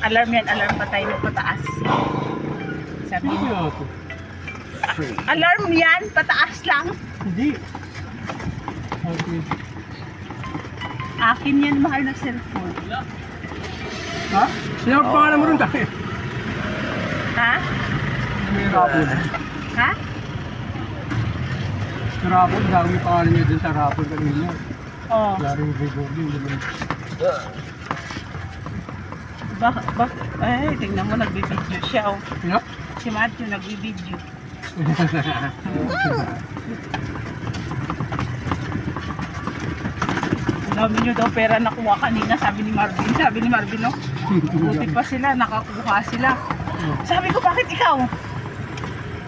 Alarm yan, alarm pa tayo ng pataas. Sabi Ano mo. ito? Alarm yan, pataas lang. Hindi. Okay. Akin yan, mahal na cellphone. Ha? Sinawag pa nga naman rin tayo. Ha? May rapol. Ha? Rapol, dami pangalan niya dun sa rapol kanina. Oo. Laring Gregorio, naman. Ay, tingnan mo, nagbibideo siya. Oh. Ano? Si Matthew, nagbibideo. Ang dami nyo daw pera nakuha kanina, sabi ni Marvin, no? Buti pa sila, nakakuha sila. Sabi ko, bakit ikaw?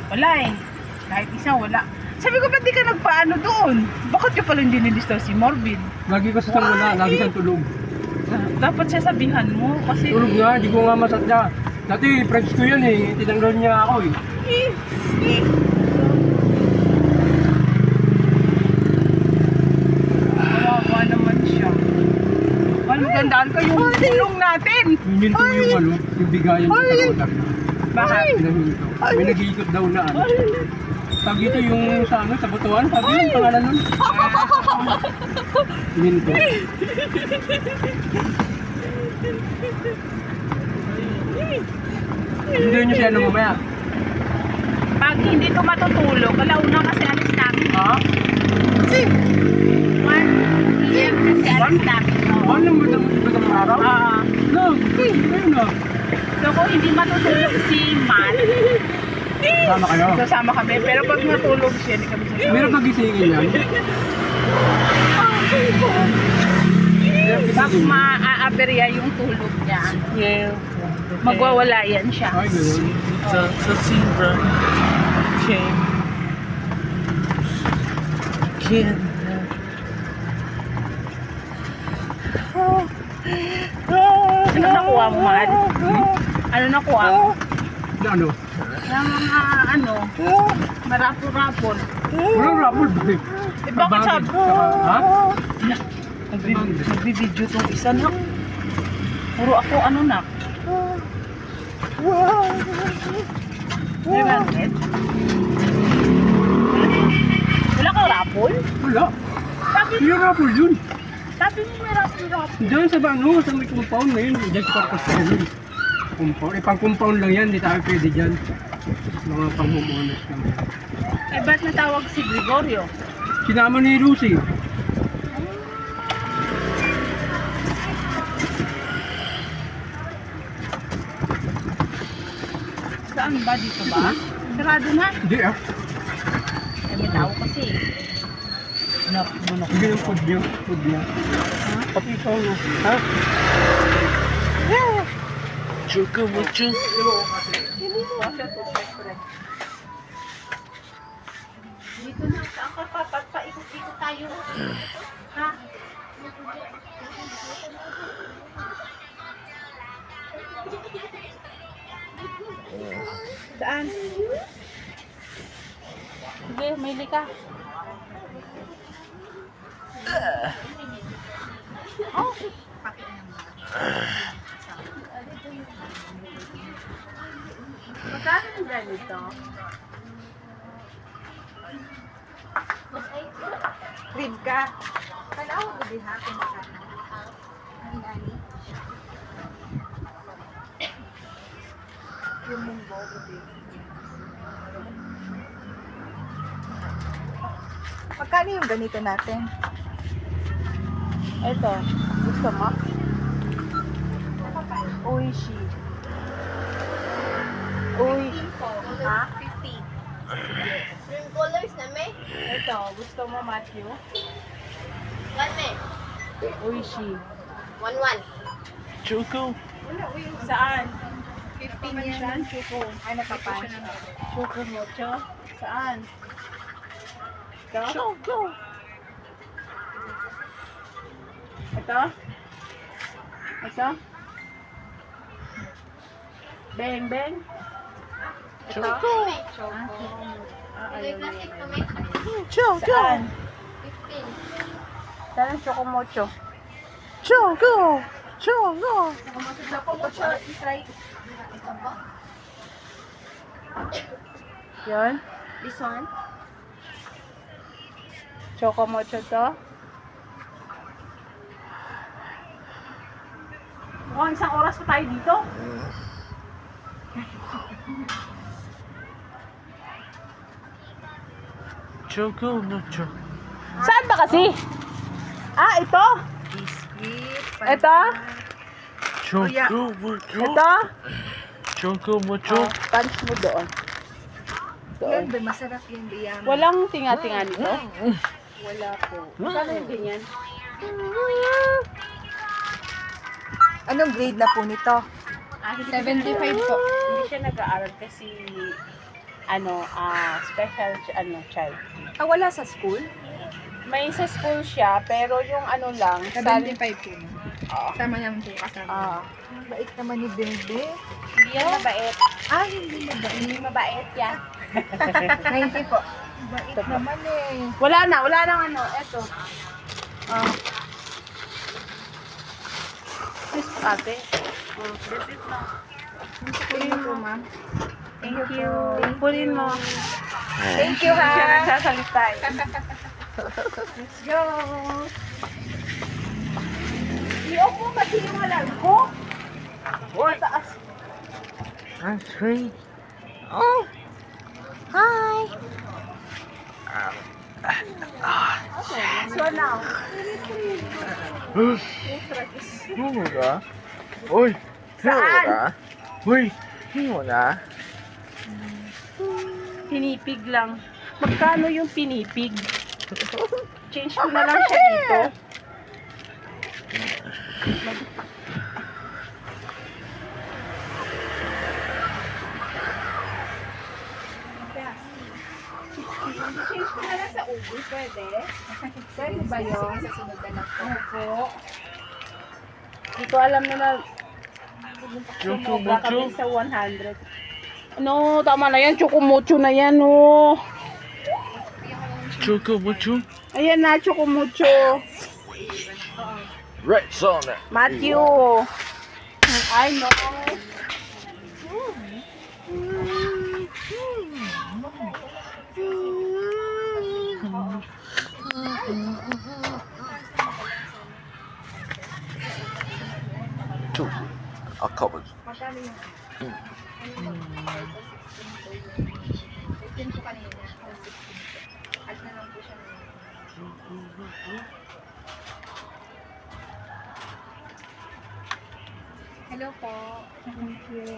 Wala eh. Kahit isa, wala. Sabi ko, ba't di ka nagpaano doon? Bakit yung pala hindi nilistaw si Marvin? Lagi ko sa wala, lagi siyang tulog. Dapat sasabihan mo kasi... Tulog nga, di ko nga masatya. Dati, friends ko yan eh. Tinanggal niya ako eh. Kawawa naman siya. Magandaan ko yung tulong natin. Hininto yung ano, yung bigayan ko sa roda. Bakit? Pinahinto. May nag-iikot daw na ano. Sabi ito yung sa ano, sa butuan, sabi yung pangalan nun. Hininto. Hindi nyo siya ano mamaya. Pag hindi ito matutulog, alauna kasi alis namin. Ha? 1 p.m. kasi alis namin. Oo. Ano mo ng araw? No, ayun na. So kung hindi matutulog si Matt, Sama kayo. sasama kami. Pero pag matulog siya, hindi kami sasama. Meron pagisingin yan. Pag maa-aberya yung tulog niya, magwawala yan siya. Ay, gano'n. Sa Sibra. Okay. Kid. Ano nakuha mo, Matt? Ano nakuha mo? Ano? Yung mga marapol-rapol. Walang rapol ba eh? Eh bakit sabi? Ha? Nagbibideo tong isa na. Puro ako na. May bakit? Wala kang rapol? Wala. Sabi Yung rapol yun. mo may rapol-rapol. Diyan sa ano, sa may compound na yun. Diyan sa purpose na yun. Compound. Pang compound lang yan, di tayo pwede dyan. Mga pang-homeowners lang. Eh ba't natawag si Gregorio? Sinama ni Lucy. Saan ba? Dito ba? Sarado na. Hindi ah. Eh may tao kasi. Hindi yung food niya. Food niya. Pati ikaw no. Ha? Chuka mo, chuk. Dito na, saan ka pa? Paikot-ikot tayo. Ha? Saan? Sige, may lika. Oh. Magkano yung ganito? Read ka. Kala ko ba din hakin ka? Ang nani? Yung munggo ko din. Magkano yung ganito natin? Ito. Gusto mo? Oishi. Oishi. Ha? 50. Yung colors na may? Ito. Gusto mo, Matthew? One may? Oishi. 1-1. Chuko. Saan? 15 yan. Chuko. Ay, nakapan. Chuko mucho. Saan? Ito? Chuko. Ito? Ito? Beng, beng? Ito? Chuko. May plastic to may? Chuko. Saan? 15. Saan ang choco mucho? Chuko. Choco. Nakamatid na po mo siya. I-try. Yan. This one? Choco mocho to. Mukhang isang oras pa tayo dito. Choco Mocho. Saan ba kasi? Ah, ito? Biscuit. Ito? Choco Mocho. Ito? Choco Mocho. Oh, punch mo doon. Yan Doon. ba? Masarap yan. Biyam. Walang tinga-tinga nito? Wala po. Saan yung ganyan? Anong grade na po nito? 75 po. Hindi siya nag-aaral kasi special child. Ah, wala sa school? May sa school siya, pero yung lang, 75 po. Oo. Sama naman po kasama. Ah. Bait naman ni Bebe. Hindi yan mabait. Ah, hindi na ba? Hindi mabait yan. 90 po. Bait Ito po. naman eh. Wala na eto. Ah. Sis, ate. Oh, debit na. Thank you po, ma'am. Thank you. Pulin mo. Thank you, Hindi siya ha. nagsasalita eh. Let's go. Iyok mo kasi yung alam ko. What? Taas. Ice cream. Oh. Hi. So now, Sino ka? Uy! Sino Saan? ka? Uy! Sino ka? pinipig lang. Magkano yung pinipig? Change ko na lang siya dito. Change ko na lang sa ubi, pwede? Pwede ba yun? Sa sunod na lang po. Opo. Hindi ko alam na Choco sumobra Mocho. kami sa 100. Ano, tama na yan. Chocomocho na yan, oh. Choco Mocho. Ayan na, Chocomocho. Red Sonic. Matthew. I know. Two. I'll cover. Magkano yun? 15 po kanina. At na lang po siya ngayon. Hello po. Thank you.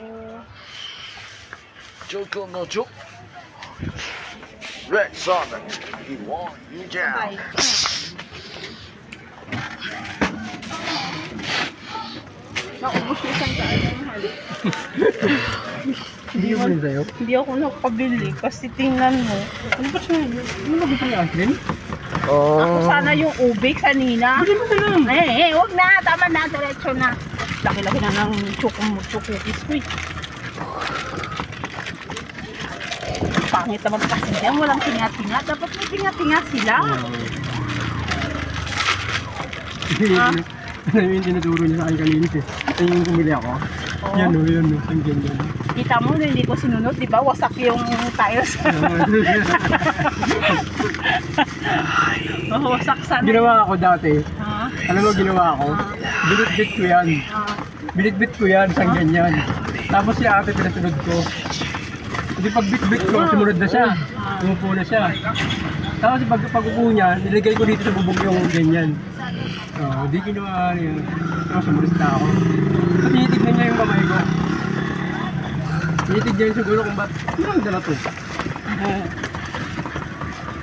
Choco Mocho. Red Sonic. You want you down. Bye. Naubos yung isang daan ng hali. Hindi ko rin sa'yo. Hindi ako nakabili kasi tingnan mo. Ano ba siya? Ano ba gusto niya, Ashlyn? Ako sana yung ubik kanina. Hindi mo lang. Wag na. Tama na. Diretso na. Laki-laki na ng choco cookies ko eh. Pangit naman kasi yan. Walang tinga-tinga. Dapat may tinga-tinga sila. Ah. Ano yung tinuturo niya sa akin kanina eh. Ito yung kumili ako. Oo. Yan o, yan o. Ang ganyan. Kita mo na hindi ko sinunod. Di ba? Wasak yung tiles. Wasak sana. Ginawa ako dati. Ah. Alam mo ginawa ako? Binitbit ko yan. Ah. Binitbit ko yan, sang ganyan. Tapos si ate pinasunod ko. Hindi pag bit-bit ko, sumunod na siya. Umupo na siya. Tapos pag-upo niya, nilagay ko dito sa bubong yung ganyan. Hindi ginawa niya. Tapos sumunod na ako. So tinitignan niya yung kamay ko. Tinitignan niya siguro kung ba't, ano ang dala to?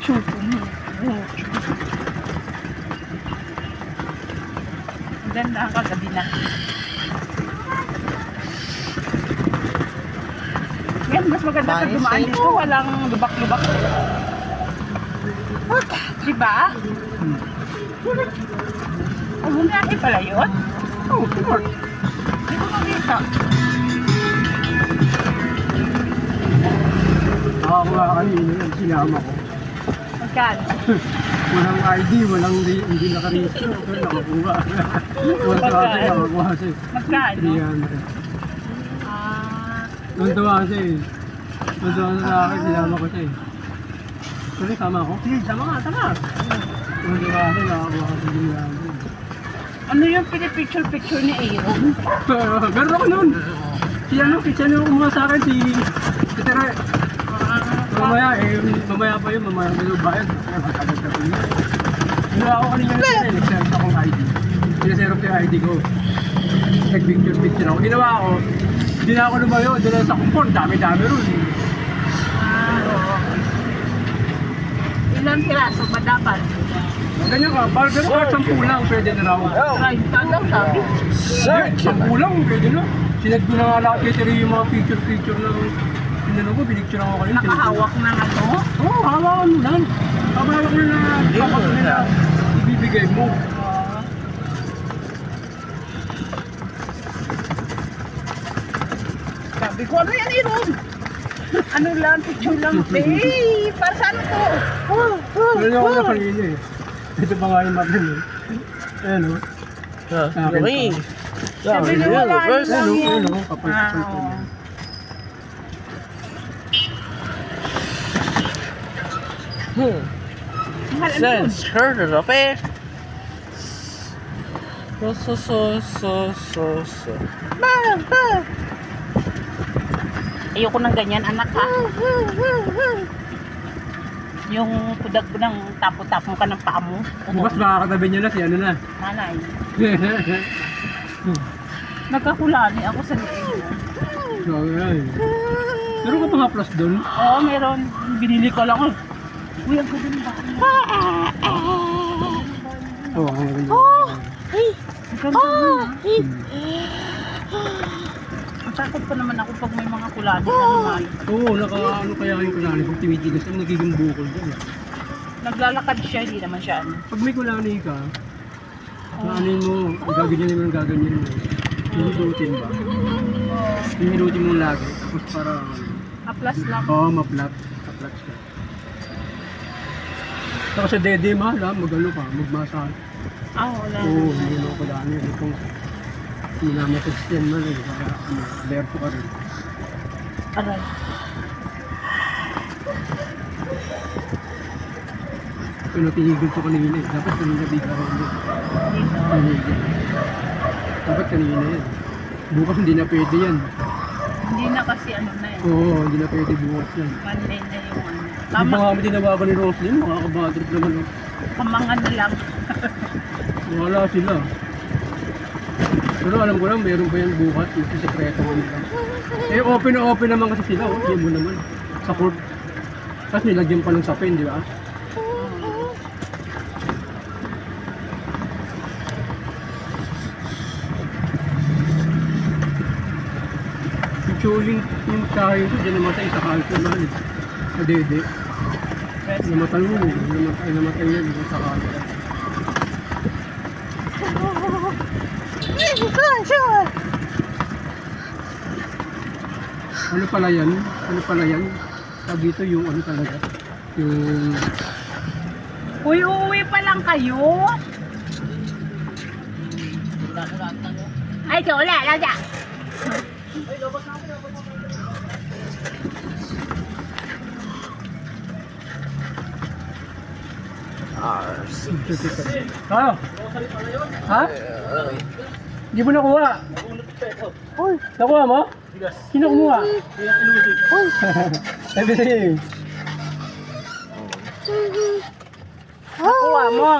Choco mo. Ganda ang kagabi na. Yan, mas maganda pag dumaan dito. Walang lubak-lubak. Diba? Ang bumiyahe pala yun? Oh, sure. Hindi ko makita. Ako nga kanina, sinama ko. Magkano? Walang ID, hindi nakarehistro. Pero nakakuha. Walang sabi, nakakuha siya. Magkano? 300. Ah, Tuntuwa siya eh. Tuntuwa siya sa akin, sinama ko siya eh. Sorry, sama ako? Sige, sama ka, sama. Tuntuwa siya, nakakuha ko siya 300. ano yung pinipicture-picture ni Aaron? Meron ako nun. Si ano, kumuha sa akin, si Tere. Mamaya pa yun, mamaya pa yung bayad. Matagal na po yun. Ginawa ko kanina yun, nag-serve akong ID. Sinaserve ko yung ID ko. Nag-picture ako. Ginawa ko, hindi na ako lumayo, doon lang sa kupon, dami-dami ron. Ah, oo. Ilang piraso ba dapat? Ganyan ka, pero kahit 10 lang, pwede na raw. Try ka daw, sabi. Second. 10 lang, pwede na. Sinad ko na nga lahat kay Tere yung mga picture ng pinano ko, pinicture ako kanina. Nakahawak na nga to. Oo, oh, hawakan mo lang. Hawakan mo na kapag nila ibibigay mo. Sabi ko, ano yan, Aaron? Ano lang, picture lang. Eh, para saan to? Meron ako na kanina eh. Ito pa nga yung matin eh. Ayan o. Okay. Sabi niya, wala Ayan lang o, yan. ayan o. Kapal Ah, kapal oo. ko. Mahal, ano yun? heard of it. So. Ayoko ng ganyan, anak ha. Yung pudag mo ng tapo-tapo ka ng paa mo. Bukas makakatabi niya na si ano na. Malay. Nagkakulani ako sa liig. So, ayan. Meron ka pa nga plus doon? Oo, meron. Binili ko lang. Uy, ang ganda ng baka. Oo, ang maganda. Ang ganda na. Ang takot pa naman ako pag may mga kulani sa animal. Oo, ano kaya yung kulani? Pag tumitigas, ang nagiging bukol doon. Naglalakad siya, hindi naman siya ano. Pag may kulani ka, naanin mo, gaganyan mo ng gaganyan mo. Hihilutin ba? Hihilutin mo lagi, tapos para, Aplas lang. oo, maplat. Maplat siya. Saka sa dede, mahal ha, mag-ano ka, magmasahe. Ah, wala. Oo, hindi mo ko dami. Kung minamatage yan man, para alerto ka rin. Aray. Pero tinigil ko kanina eh. Dapat kanina bigla ko ulit. Dito. Tinigil. Dapat kanina yan. Bukas hindi na pwede yan. Hindi na kasi ano na eh. Oo, hindi na pwede bukas yan. Monday na yung ano. Hindi Tama. pa kami tinawagan ni Roslyn, makakabadrip naman. Oh. Kamangan na lang. Wala sila. Pero alam ko lang, meron pa yan bukas. Yung sekreto mo nila. Eh, open na open naman kasi sila. Oh. Hindi mo naman. Sa court. Tapos nilagyan pa ng sapin, di ba? Yung chuling, yung tayo ko, dyan namatay sa kalso na. Sa dede. Namatay mo eh. Namatay yan sa kalso. Ano pala yan? Ano pala yan? Sabi dito yung ano talaga. Yung... Uy, uuwi pa lang kayo? Ay, wala, wala. Ano? Ha? Hindi mo nakuha? Uy, nakuha mo? Sino kumuha? Uy. Sabi sa'yo. Nakuha mo.